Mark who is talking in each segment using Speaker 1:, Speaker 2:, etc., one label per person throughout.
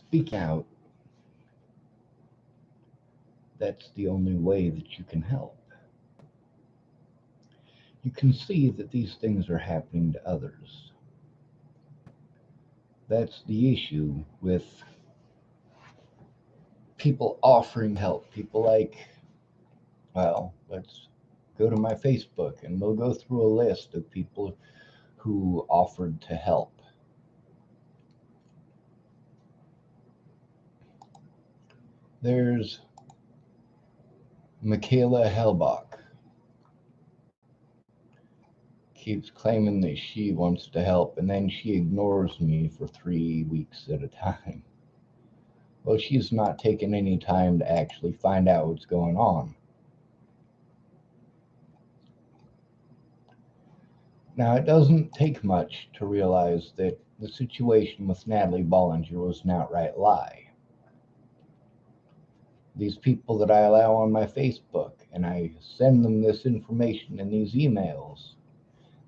Speaker 1: speak out, that's the only way that you can help. You can see that these things are happening to others. That's the issue with people offering help. People like, well, let's go to my Facebook and we'll go through a list of people who offered to help. There's Michaela Hellbach. Keeps claiming that she wants to help and then she ignores me for 3 weeks at a time. Well, she's not taken any time to actually find out what's going on. Now, it doesn't take much to realize that the situation with Natalie Bollinger was an outright lie. These people that I allow on my Facebook, and I send them this information in these emails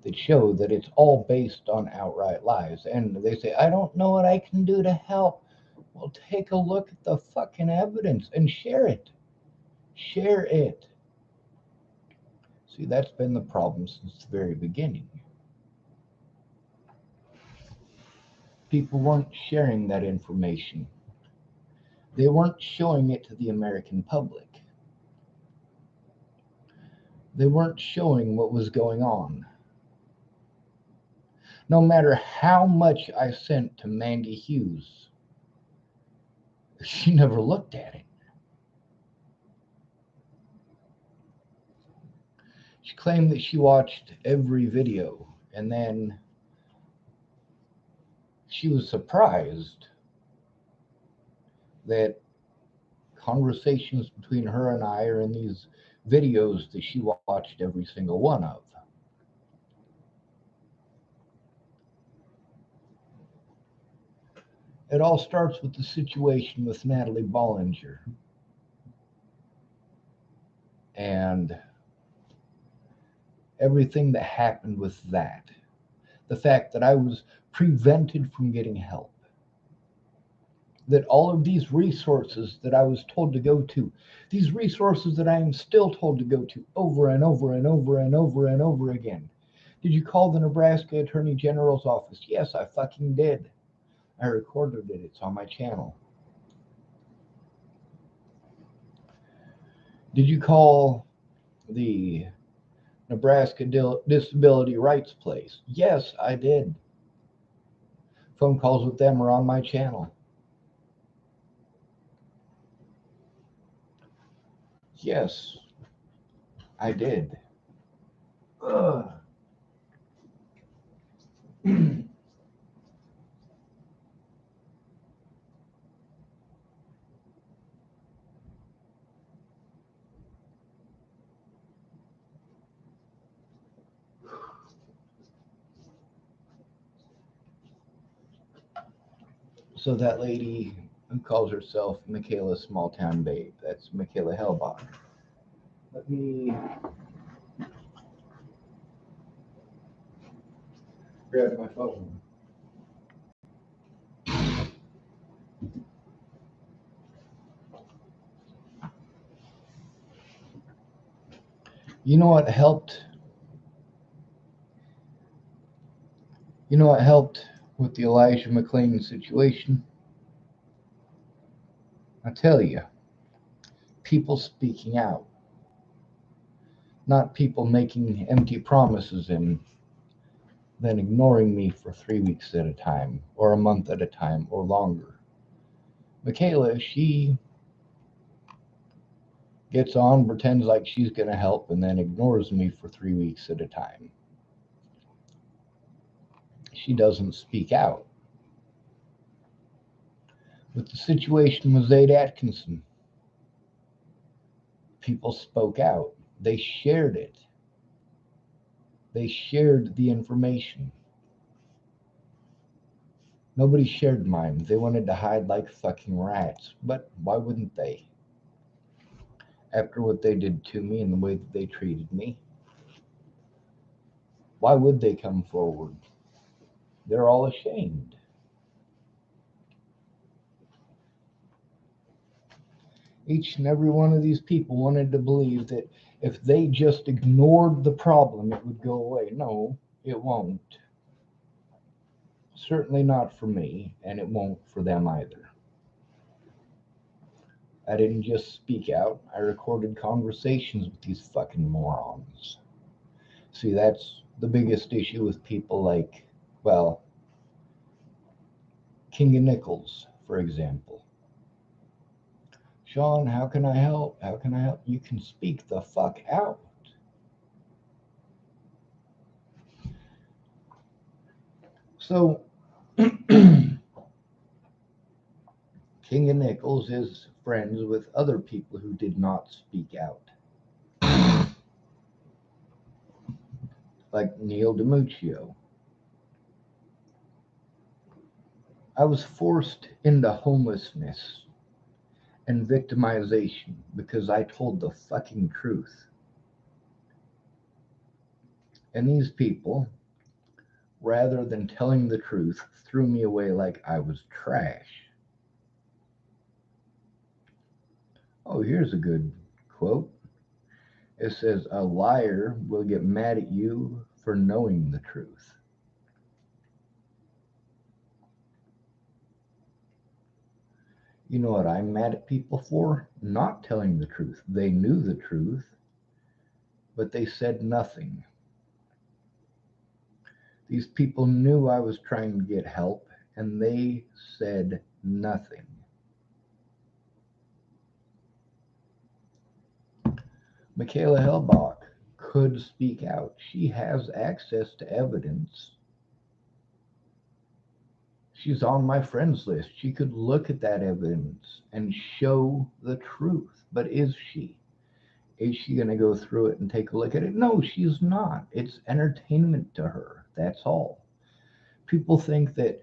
Speaker 1: that show that it's all based on outright lies. And they say, I don't know what I can do to help. Well, take a look at the fucking evidence and share it. Share it. See, that's been the problem since the very beginning. People weren't sharing that information. They weren't showing it to the American public. They weren't showing what was going on. No matter how much I sent to Mandy Hughes, she never looked at it. She claimed that she watched every video and then she was surprised that conversations between her and I are in these videos that she watched every single one of. It all starts with the situation with Natalie Bollinger and everything that happened with that. The fact that I was prevented from getting help. That all of these resources that I was told to go to, these resources that I am still told to go to over and over and over and over and over again. Did you call the Nebraska Attorney General's office? Yes, I fucking did. I recorded it. It's on my channel. Did you call the Nebraska Disability Rights Place? Yes, I did. Phone calls with them are on my channel. Yes, I did. So that lady who calls herself Michaela Small Town Babe, that's Michaela Hellbach. Let me grab my phone. You know what helped? You know what helped with the Elijah McClain situation? I tell you, people speaking out, not people making empty promises and then ignoring me for 3 weeks at a time, or a month at a time, or longer. Michaela, she gets on, pretends like she's going to help, and then ignores me for 3 weeks at a time. She doesn't speak out. With the situation with Zaid Atkinson, people spoke out. They shared it. They shared the information. Nobody shared mine. They wanted to hide like fucking rats. But why wouldn't they? After what they did to me and the way that they treated me, why would they come forward? They're all ashamed. Each and every one of these people wanted to believe that if they just ignored the problem, it would go away. No, it won't. Certainly not for me, and it won't for them either. I didn't just speak out, I recorded conversations with these fucking morons. See, that's the biggest issue with people like, well, King of Nichols, for example. Sean, how can I help? How can I help? You can speak the fuck out. So, King of Nichols is friends with other people who did not speak out. Like Neil DiMuccio. I was forced into homelessness and victimization because I told the fucking truth. And these people, rather than telling the truth, threw me away like I was trash. Oh, here's a good quote. It says, "A liar will get mad at you for knowing the truth." You know what I'm mad at people for? Not telling the truth. They knew the truth, but they said nothing. These people knew I was trying to get help, and they said nothing. Michaela Hellbach could speak out. She has access to evidence. She's on my friends list. She could look at that evidence and show the truth. But is she? Is she going to go through it and take a look at it? No, she's not. It's entertainment to her. That's all. People think that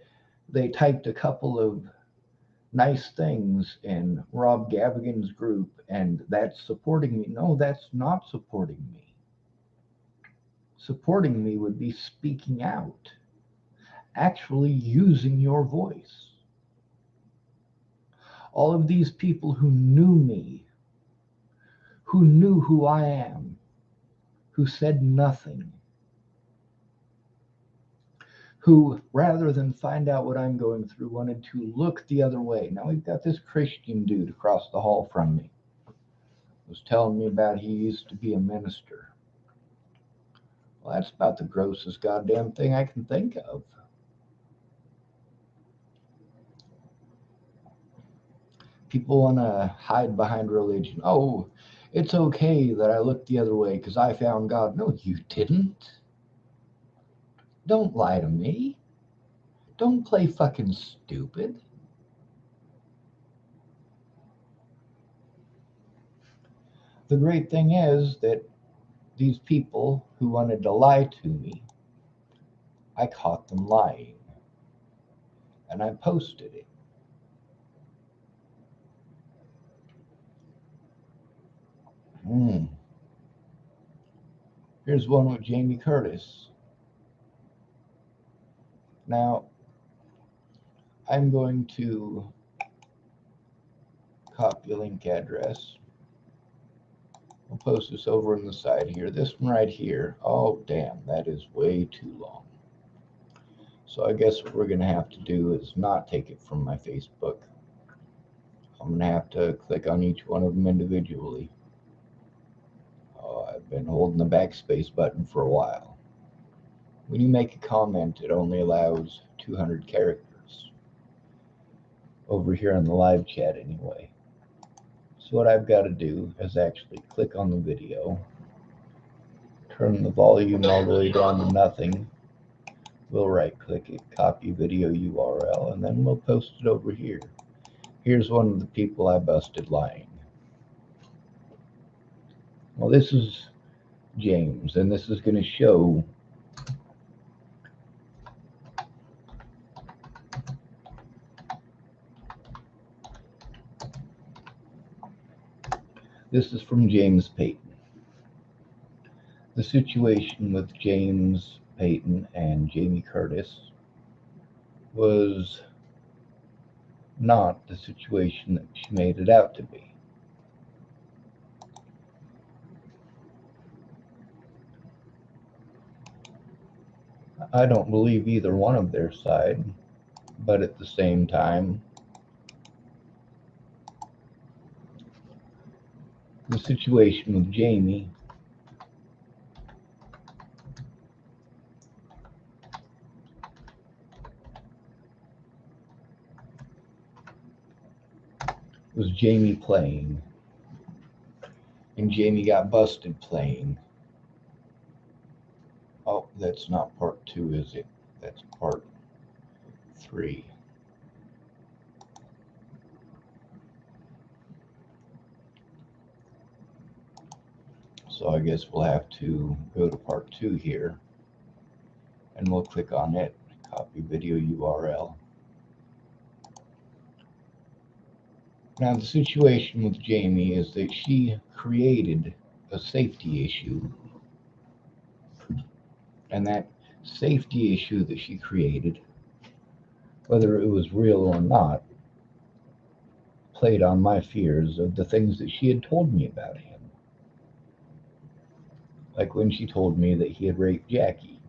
Speaker 1: they typed a couple of nice things in Rob Gavigan's group and that's supporting me. No, that's not supporting me. Supporting me would be speaking out, actually using your voice. All of these people who knew me, who knew who I am, who said nothing, who, rather than find out what I'm going through, wanted to look the other way. Now we've got this Christian dude across the hall from me. Was telling me about he used to be a minister. Well, that's about the grossest goddamn thing I can think of. People want to hide behind religion. Oh, it's okay that I looked the other way because I found God. No, you didn't. Don't lie to me. Don't play fucking stupid. The great thing is that these people who wanted to lie to me, I caught them lying. And I posted it. Here's one with Jamie Curtis. Now, I'm going to copy a link address. I'll post this over on the side here. This one right here. Oh, damn, that is way too long. So I guess what we're going to have to do is not take it from my Facebook. I'm going to have to click on each one of them individually. Oh, I've been holding the backspace button for a while. When you make a comment, it only allows 200 characters. Over here on the live chat anyway. So what I've got to do is actually click on the video, turn the volume all the way down to nothing. We'll right click it, copy video URL, and then we'll post it over here. Here's one of the people I busted lying. Well, this is James, and this is going to show this is from James Payton. The situation with James Payton and Jamie Curtis was not the situation that she made it out to be. I don't believe either one of their side, but at the same time, the situation with Jamie was Jamie playing, and Jamie got busted playing. Oh, that's not part two, is it? That's part three. So I guess we'll have to go to part two here, and we'll click on it, copy video URL. Now, the situation with Jamie is that she created a safety issue, and that safety issue that she created, whether it was real or not, played on my fears of the things that she had told me about him. Like when she told me that he had raped Jackie.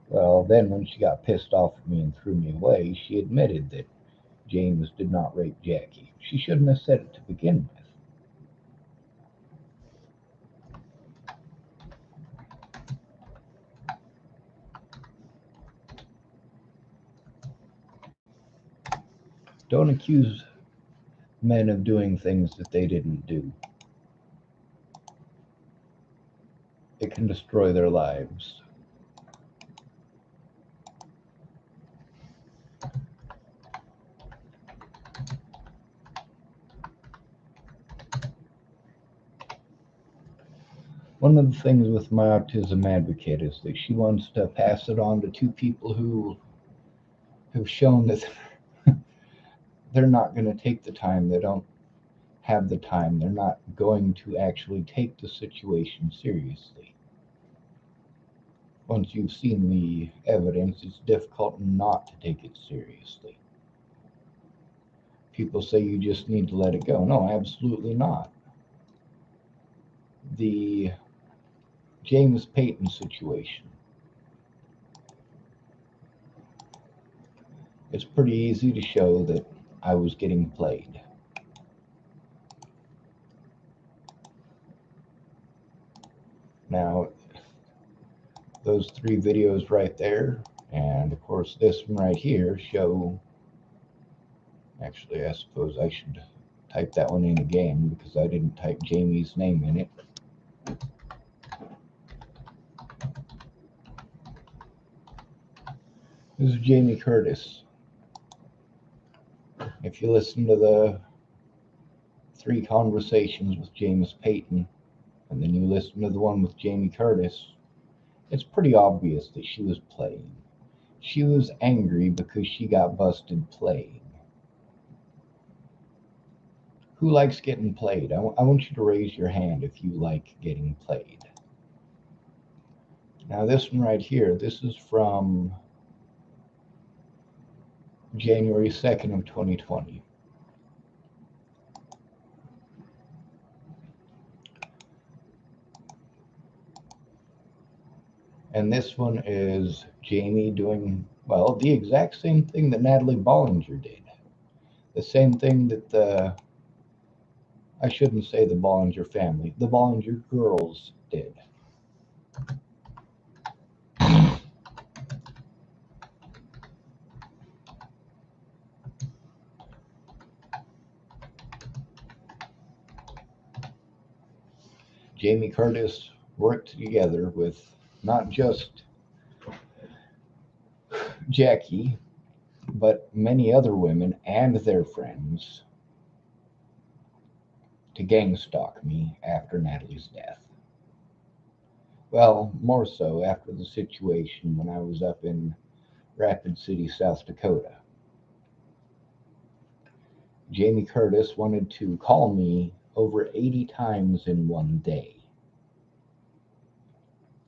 Speaker 1: Well, then when she got pissed off at me and threw me away, she admitted that James did not rape Jackie. She shouldn't have said it to begin with. Don't accuse men of doing things that they didn't do. It can destroy their lives. One of the things with my autism advocate is that she wants to pass it on to two people who have shown that they're not going to take the time. They don't have the time. They're not going to actually take the situation seriously. Once you've seen the evidence, it's difficult not to take it seriously. People say you just need to let it go. No, absolutely not. The James Payton situation. It's pretty easy to show that I was getting played. Now, those three videos right there, and of course this one right here show, actually I suppose I should type that one in again because I didn't type Jamie's name in it. This is Jamie Curtis. If you listen to the 3 conversations with James Payton, and then you listen to the one with Jamie Curtis, it's pretty obvious that she was playing. She was angry because she got busted playing. Who likes getting played? I want you to raise your hand if you like getting played. Now, this one right here, this is from January 2nd of 2020. And this one is Jamie doing, well, the exact same thing that Natalie Bollinger did. The same thing that I shouldn't say the Bollinger family, the Bollinger girls did. Jamie Curtis worked together with not just Jackie, but many other women and their friends to gang stalk me after Natalie's death. Well, more so after the situation when I was up in Rapid City, South Dakota. Jamie Curtis wanted to call me over 80 times in one day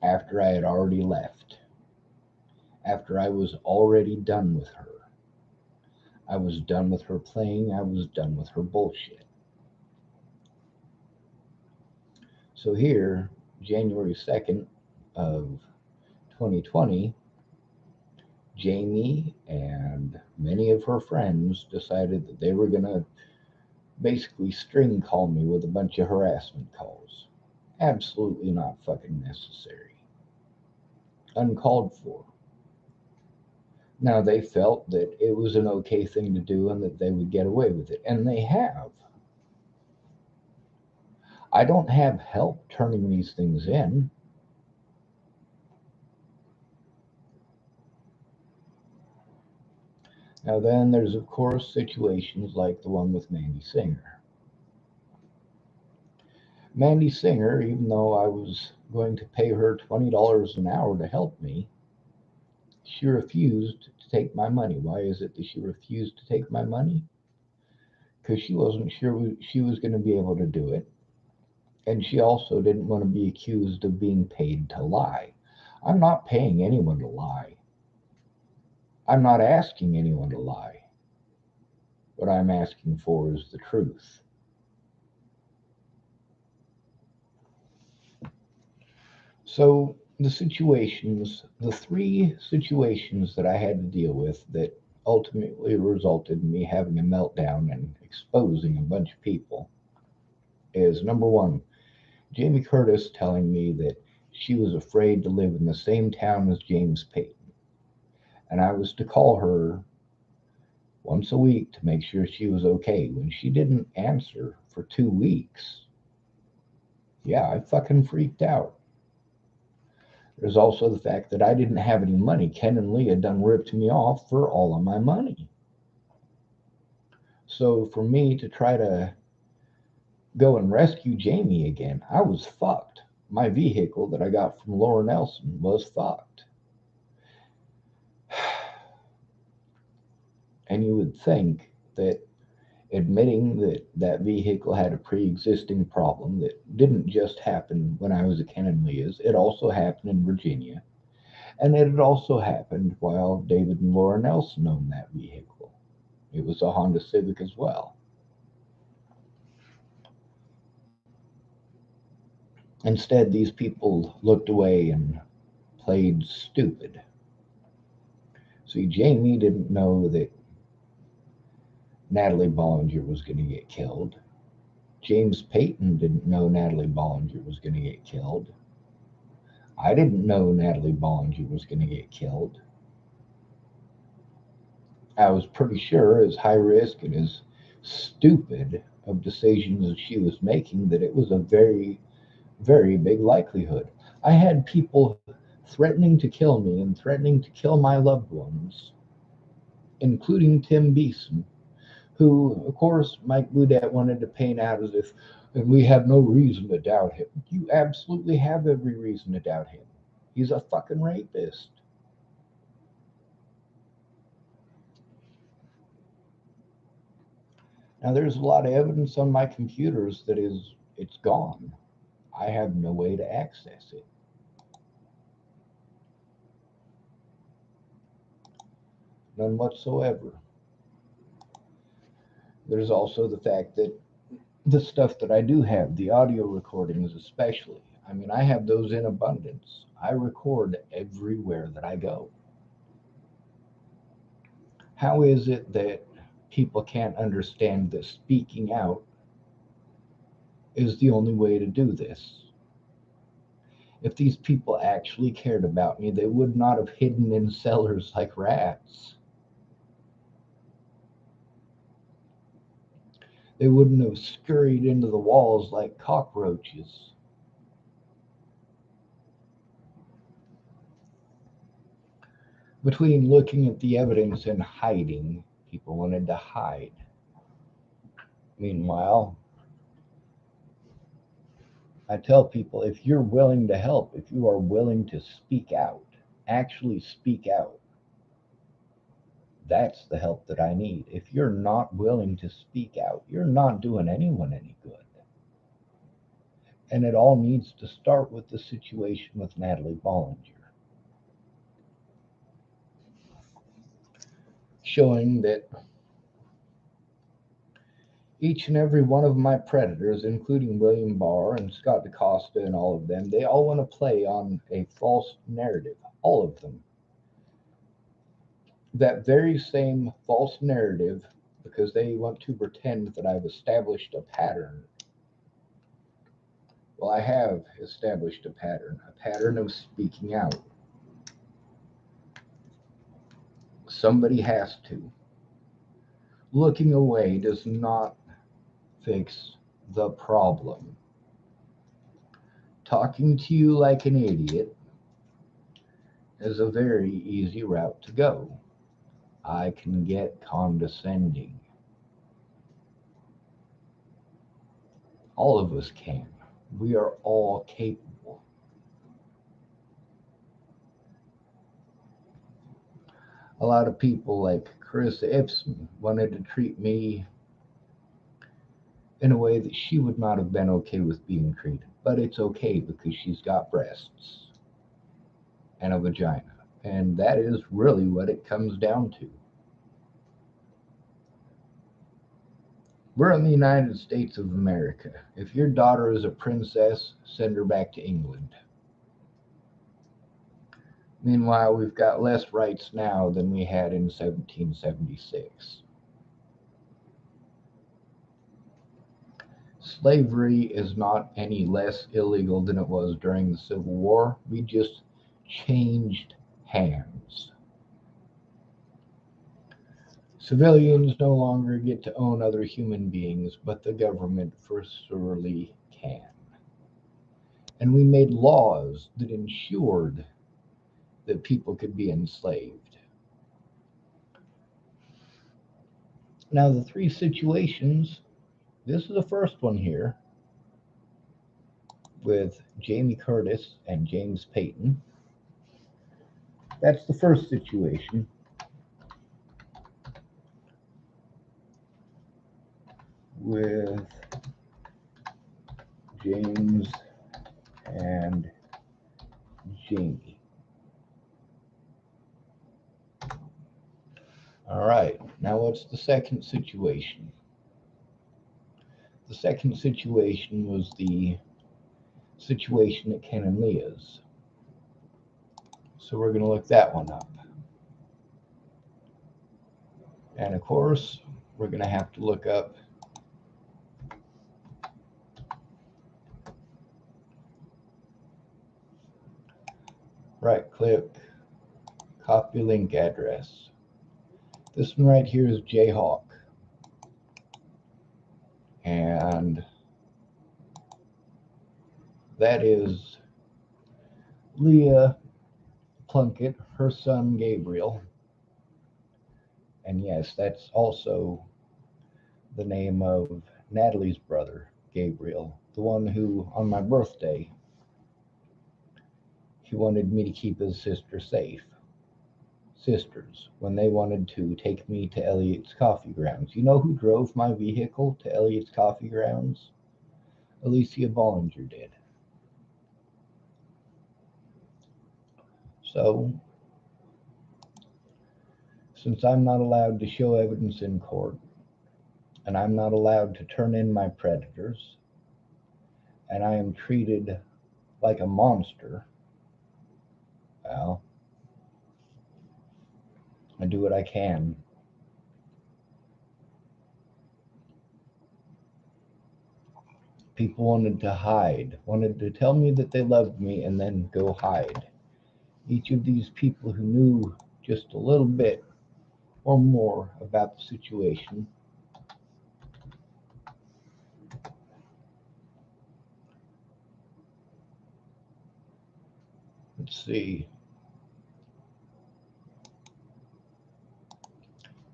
Speaker 1: after I had already left, after I was already done with her. I was done with her playing, I was done with her bullshit. So here, January 2nd of 2020, Jamie and many of her friends decided that they were going to basically string call me with a bunch of harassment calls. Absolutely not fucking necessary. Uncalled for. Now, they felt that it was an okay thing to do and that they would get away with it, and they have. I don't have help turning these things in. Now, then there's, of course, situations like the one with Mandy Singer. Mandy Singer, even though I was going to pay her $20 an hour to help me, she refused to take my money. Why is it that she refused to take my money? Because she wasn't sure she was going to be able to do it. And she also didn't want to be accused of being paid to lie. I'm not paying anyone to lie. I'm not asking anyone to lie. What I'm asking for is the truth. So, the three situations that I had to deal with that ultimately resulted in me having a meltdown and exposing a bunch of people is number one, Jamie Curtis telling me that she was afraid to live in the same town as James Payton. And I was to call her once a week to make sure she was okay. When she didn't answer for 2 weeks, yeah, I fucking freaked out. There's also the fact that I didn't have any money. Ken and Leah done ripped me off for all of my money. So for me to try to go and rescue Jamie again, I was fucked. My vehicle that I got from Laura Nelson was fucked. And you would think that admitting that that vehicle had a pre-existing problem that didn't just happen when I was at Ken and Leah's, it also happened in Virginia. And it had also happened while David and Laura Nelson owned that vehicle. It was a Honda Civic as well. Instead, these people looked away and played stupid. See, Jamie didn't know that Natalie Bollinger was going to get killed. James Payton didn't know Natalie Bollinger was going to get killed. I didn't know Natalie Bollinger was going to get killed. I was pretty sure, as high risk and as stupid of decisions as she was making, that it was a very, very big likelihood. I had people threatening to kill me and threatening to kill my loved ones, including Tim Beeson, who, of course, Mike Boudet wanted to paint out as if, and we have no reason to doubt him. You absolutely have every reason to doubt him. He's a fucking rapist. Now, there's a lot of evidence on my computers that it's gone. I have no way to access it. None whatsoever. There's also the fact that the stuff that I do have, the audio recordings especially, I mean, I have those in abundance. I record everywhere that I go. How is it that people can't understand that speaking out is the only way to do this? If these people actually cared about me, they would not have hidden in cellars like rats. They wouldn't have scurried into the walls like cockroaches. Between looking at the evidence and hiding, people wanted to hide. Meanwhile, I tell people, if you're willing to help, if you are willing to speak out, actually speak out, that's the help that I need. If you're not willing to speak out, you're not doing anyone any good. And it all needs to start with the situation with Natalie Bollinger, showing that each and every one of my predators, including William Barr and Scott DaCosta and all of them, they all want to play on a false narrative. All of them. that very same false narrative, because they want to pretend that I've established a pattern. Well, I have established a pattern of speaking out. Somebody has to. Looking away does not fix the problem. Talking to you like an idiot is a very easy route to go. I can get condescending. All of us can. We are all capable. A lot of people like Carissa Epson wanted to treat me in a way that she would not have been okay with being treated. But it's okay because she's got breasts and a vagina. And that is really what it comes down to. We're in the United States of America. If your daughter is a princess, send her back to England. Meanwhile, we've got less rights now than we had in 1776. Slavery is not any less illegal than it was during the Civil War. We just changed hands. Civilians no longer get to own other human beings, but the government for surely can. And we made laws that ensured that people could be enslaved. Now, the three situations, this is the first one here with Jamie Curtis and James Payton. That's the first situation. With James and Jamie. All right, now what's the second situation? The second situation was the situation at Ken and Leah's. So we're going to look that one up. And of course, we're going to have to look up right click, copy link address. This one right here is Jayhawk. And that is Leah Plunkett, her son Gabriel. And yes, that's also the name of Natalie's brother, Gabriel, the one who, on my birthday, he wanted me to keep his sister safe. Sisters, when they wanted to take me to Elliot's Coffee Grounds. You know who drove my vehicle to Elliot's Coffee Grounds? Alicia Bollinger did. So, since I'm not allowed to show evidence in court, and I'm not allowed to turn in my predators, and I am treated like a monster, well, I do what I can. People wanted to hide, wanted to tell me that they loved me and then go hide. Each of these people who knew just a little bit or more about the situation let's see.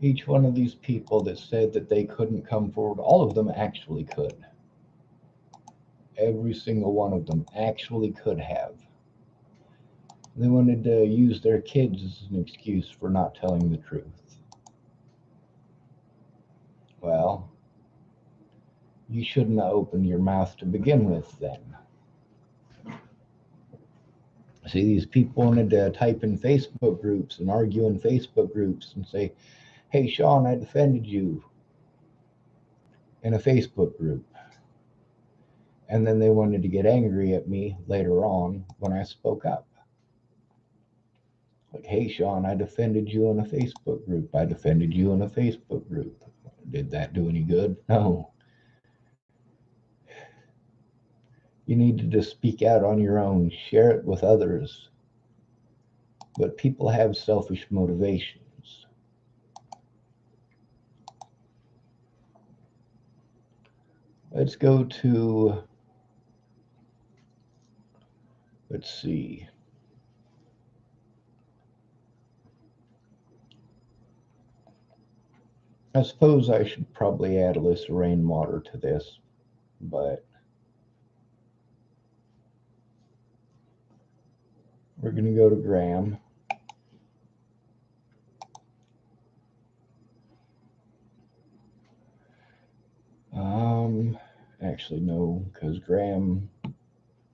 Speaker 1: Each one of these people that said that they couldn't come forward, all of them actually could. Every single one of them actually could have. They wanted to use their kids as an excuse for not telling the truth. Well, you shouldn't have opened your mouth to begin with then. See, these people wanted to type in Facebook groups and argue in Facebook groups and say, hey, Sean, I defended you in a Facebook group. And then they wanted to get angry at me later on when I spoke up. Like, hey, Sean, I defended you in a Facebook group. I defended you in a Facebook group. Did that do any good? No. You need to just speak out on your own, share it with others. But people have selfish motivations. Let's go to, let's see. I suppose I should probably add a list of rainwater to this, but we're going to go to Graham. Actually, no, because Graham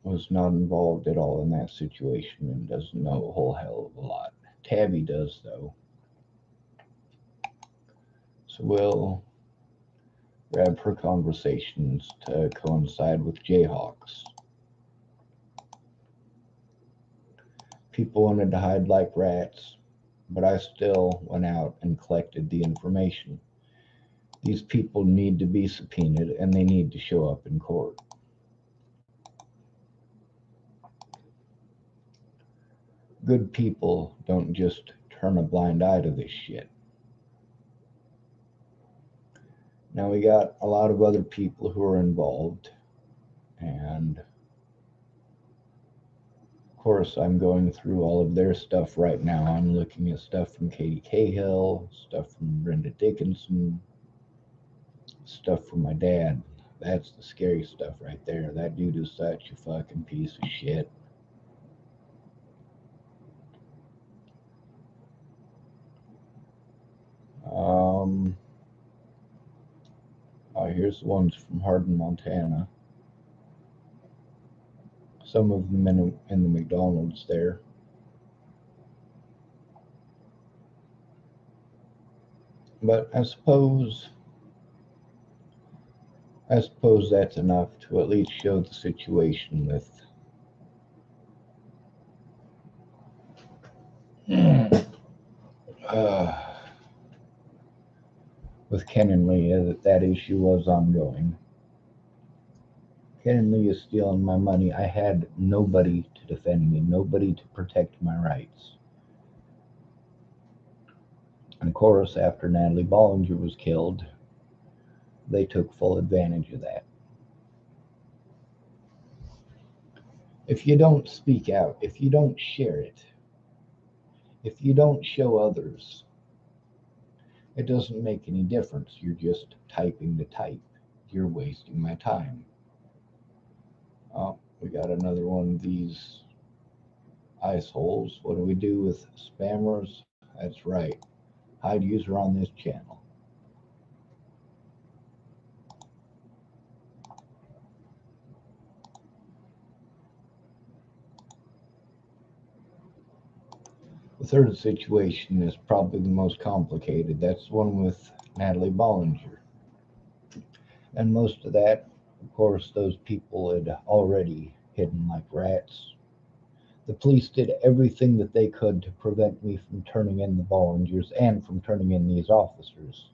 Speaker 1: was not involved at all in that situation and doesn't know a whole hell of a lot. Tabby does, though. So we'll grab her conversations to coincide with Jayhawks. People wanted to hide like rats, but I still went out and collected the information. These people need to be subpoenaed and they need to show up in court. Good people don't just turn a blind eye to this shit. Now we got a lot of other people who are involved, and of course I'm going through all of their stuff right now. I'm looking at stuff from Katie Cahill, stuff from Brenda Dickinson, stuff from my dad. That's the scary stuff right there. That dude is such a fucking piece of shit. Here's the ones from Hardin, Montana. Some of them in the McDonald's there. But I suppose that's enough to at least show the situation with Ken and Lee, that issue was ongoing. Ken and Lee is stealing my money. I had nobody to defend me, nobody to protect my rights. And of course, after Natalie Bollinger was killed, they took full advantage of that. If you don't speak out, if you don't share it, if you don't show others, it doesn't make any difference. You're just typing to type. You're wasting my time. Oh, we got another one of these ice holes. What do we do with spammers? That's right. Hide user on this channel. The third situation is probably the most complicated. That's the one with Natalie Bollinger. And most of that, of course, those people had already hidden like rats. The police did everything that they could to prevent me from turning in the Bollingers and from turning in these officers.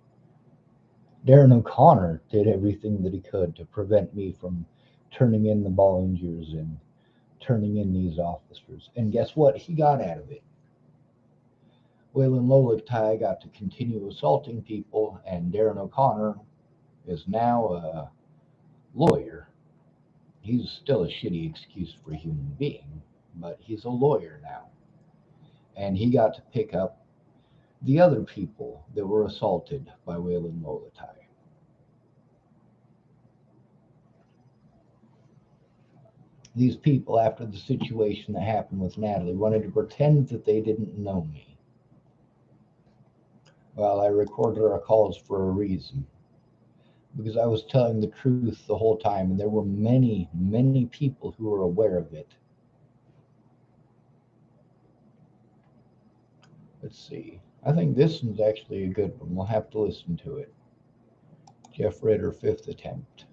Speaker 1: Darren O'Connor did everything that he could to prevent me from turning in the Bollingers and turning in these officers. And guess what? He got out of it. Waylon Lolitai got to continue assaulting people, and Darren O'Connor is now a lawyer. He's still a shitty excuse for a human being, but he's a lawyer now. And he got to pick up the other people that were assaulted by Waylon Lolitai. These people, after the situation that happened with Natalie, wanted to pretend that they didn't know me. Well, I recorded our calls for a reason. Because I was telling the truth the whole time, and there were many, many people who were aware of it. Let's see. I think this one's actually a good one. We'll have to listen to it. Jeff Ritter, fifth attempt.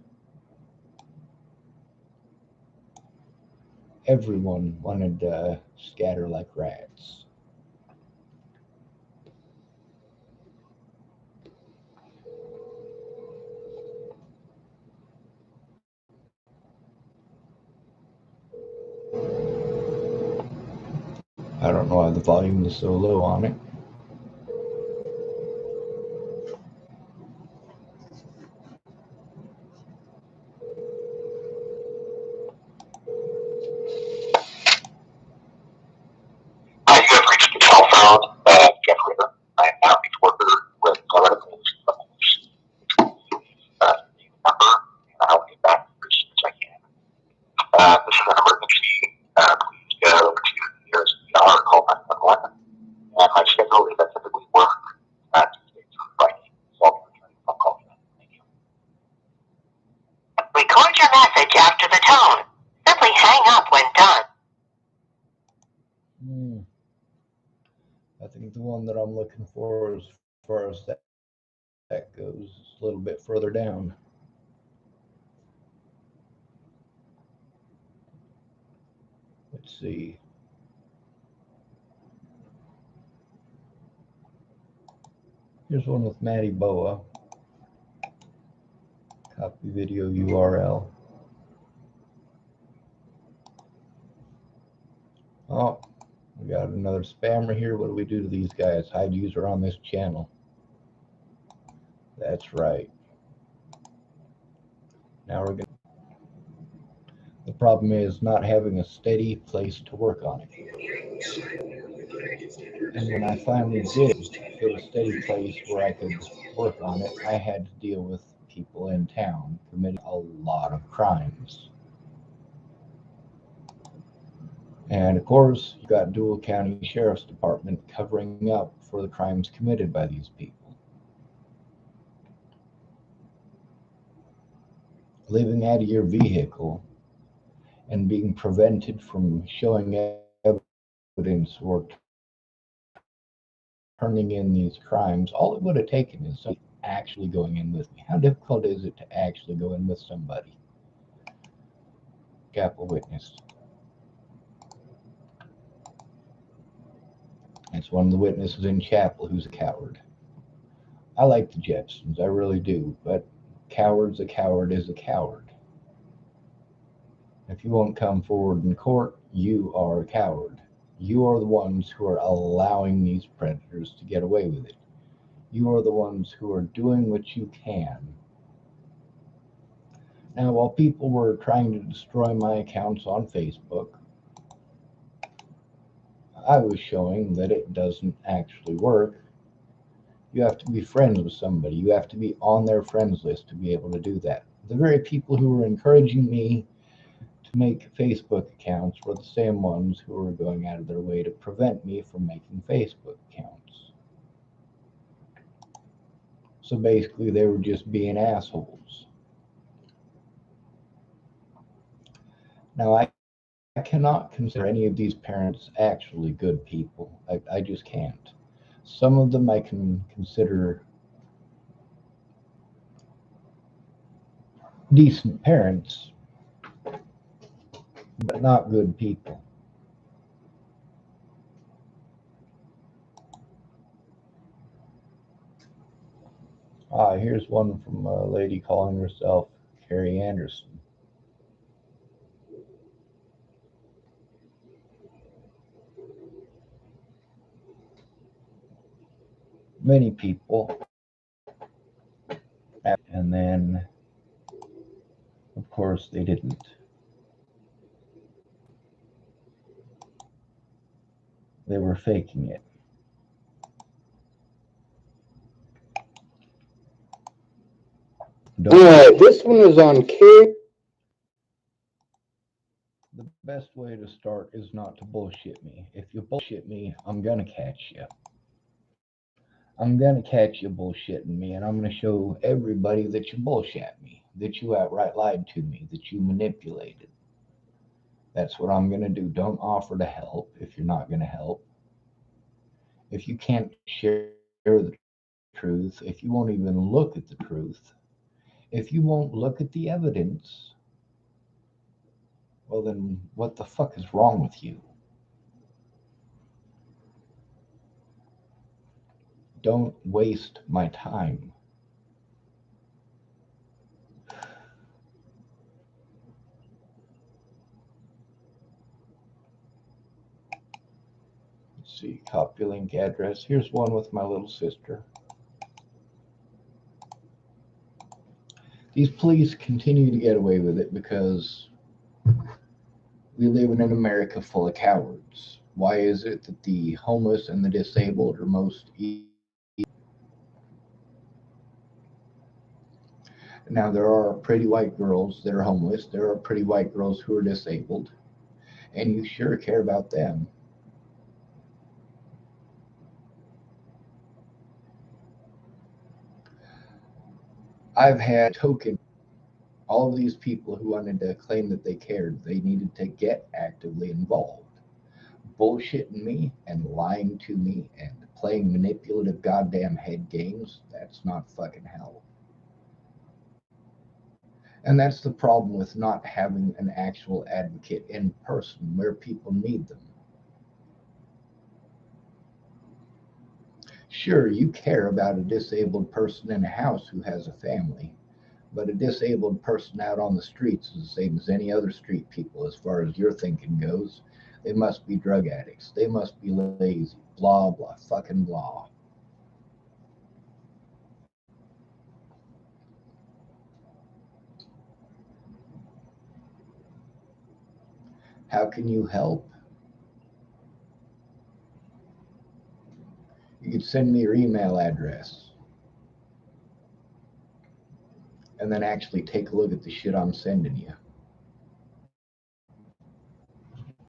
Speaker 1: Everyone wanted to scatter like rats. know why the volume is so low on it.
Speaker 2: You have reached the telephone, Jeff Ritter. I am now a worker with Colorado Police. Number, and I'll get back as soon as I can. This is an emergency. Please go to the nearest ER, call 911. And my schedule is I typically work Tuesday through Friday. So I'll be returning phone call for that. Thank you. Record your message after the tone. Simply hang up when done.
Speaker 1: I think the one that I'm looking for, as far as that goes, is a little bit further down. Let's see. Here's one with Maddie Boa. Copy video URL. Oh, we got another spammer here. What do we do to these guys? Hide user on this channel. That's right. Now we're going to... The problem is not having a steady place to work on it. And when I finally did get a steady place where I could work on it, I had to deal with people in town committing a lot of crimes. And of course, you've got Dual County Sheriff's Department covering up for the crimes committed by these people. Living out of your vehicle and being prevented from showing evidence or turning in these crimes, all it would have taken is somebody actually going in with me. How difficult is it to actually go in with somebody? Chapel witness. It's one of the witnesses in Chapel who's a coward. I like the Jepsons, I really do, but a coward is a coward. If you won't come forward in court, you are a coward. You are the ones who are allowing these predators to get away with it. You are the ones who are doing what you can. Now, while people were trying to destroy my accounts on Facebook, I was showing that it doesn't actually work. You have to be friends with somebody. You have to be on their friends list to be able to do that. The very people who were encouraging me to make Facebook accounts were the same ones who were going out of their way to prevent me from making Facebook accounts. So basically, they were just being assholes. Now, I cannot consider any of these parents actually good people. I just can't. Some of them I can consider decent parents, but not good people. Here's one from a lady calling herself Carrie Anderson. Many people, and then, of course, they didn't. They were faking it.
Speaker 3: This one is on Carrie.
Speaker 1: The best way to start is not to bullshit me. If you bullshit me, I'm gonna catch you. I'm gonna catch you bullshitting me, and I'm gonna show everybody that you bullshit me, that you outright lied to me, that you manipulated. That's what I'm gonna do. Don't offer to help if you're not gonna help. If you can't share the truth, if you won't even look at the truth, if you won't look at the evidence, well then what the fuck is wrong with you? Don't waste my time. Let's see, copy link address. Here's one with my little sister. These police continue to get away with it because we live in an America full of cowards. Why is it that the homeless and the disabled are most Now, there are pretty white girls that are homeless. There are pretty white girls who are disabled. And you sure care about them. I've had token, all of these people who wanted to claim that they cared, they needed to get actively involved. Bullshitting me and lying to me and playing manipulative goddamn head games, that's not fucking hell. And that's the problem with not having an actual advocate in person where people need them. Sure, you care about a disabled person in a house who has a family, but a disabled person out on the streets is the same as any other street people as far as your thinking goes. They must be drug addicts. They must be lazy. Blah, blah, fucking blah. How can you help? You could send me your email address and then actually take a look at the shit I'm sending you.